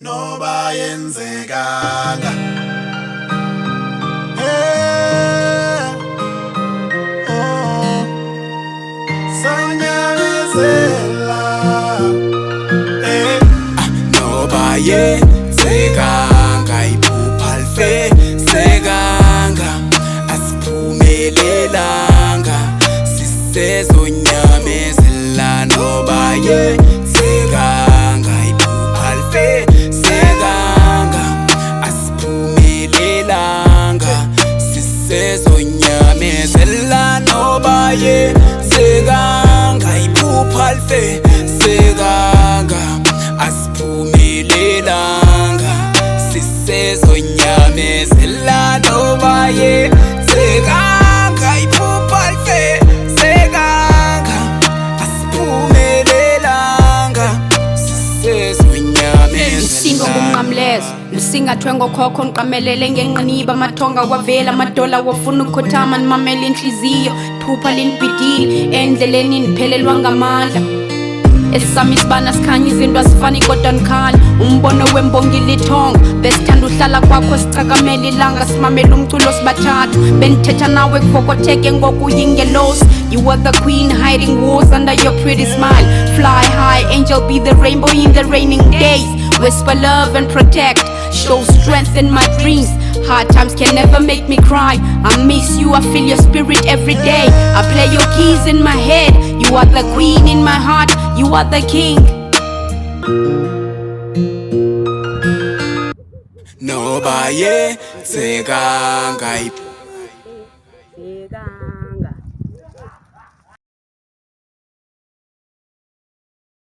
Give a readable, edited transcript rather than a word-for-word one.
noba yenzekanga. Hey, oh, sanyamezela. Hey, noba yenzekanga iphupha lifezekanga, asiphumelelanga sisezonyamezela. Noba yenzekanga iphupha lifezekanga, asiphumelelanga sisezonyamezela. Noba yenzekanga iphupha lifezekanga, asiphumelelanga sisezonyamezela. Noba yenzekanga iphupha lifezekanga, asiphumelelanga Msingo sisezonyamezela. kumnqamlezo lusingathwe ngokhokho nqamelele ngenqiniba amathonga wavela amadola wafuna ukukhothama nimamela inhliziyo phupha linibhidile endleleni niphelelwa ngamandla. Esami isibana sikhanya izinto asifani kodwa nikhanya umbono wembongi lithonga besithanda uhlala kwakho sicakamela ilanga simamela umculo sibathathu benithetha nawe kuvokotheke ngokuyingelosi. You are the queen hiding wars under your pretty smile. Fly high angel, be the rainbow in the raining days. Whisper love and protect, show strength in my dreams. Hard times can never make me cry. I miss you, I feel your spirit every day. I play your keys in my head. You are the queen in my heart, you are the king. Noba yenzekanga